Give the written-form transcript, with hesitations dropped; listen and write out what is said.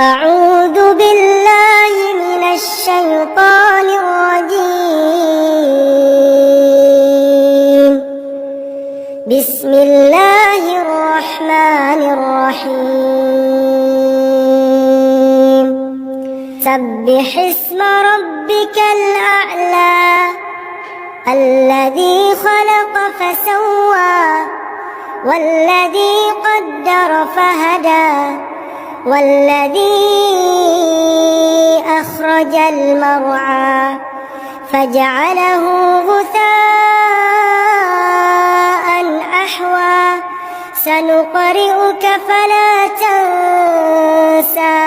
أعوذ بالله من الشيطان الرجيم. بسم الله الرحمن الرحيم. سبح اسم ربك الأعلى الذي خلق فسوى والذي قدر فهدى والذي أخرج المرعى فجعله غثاء أحوى سنقرئك فلا تنسى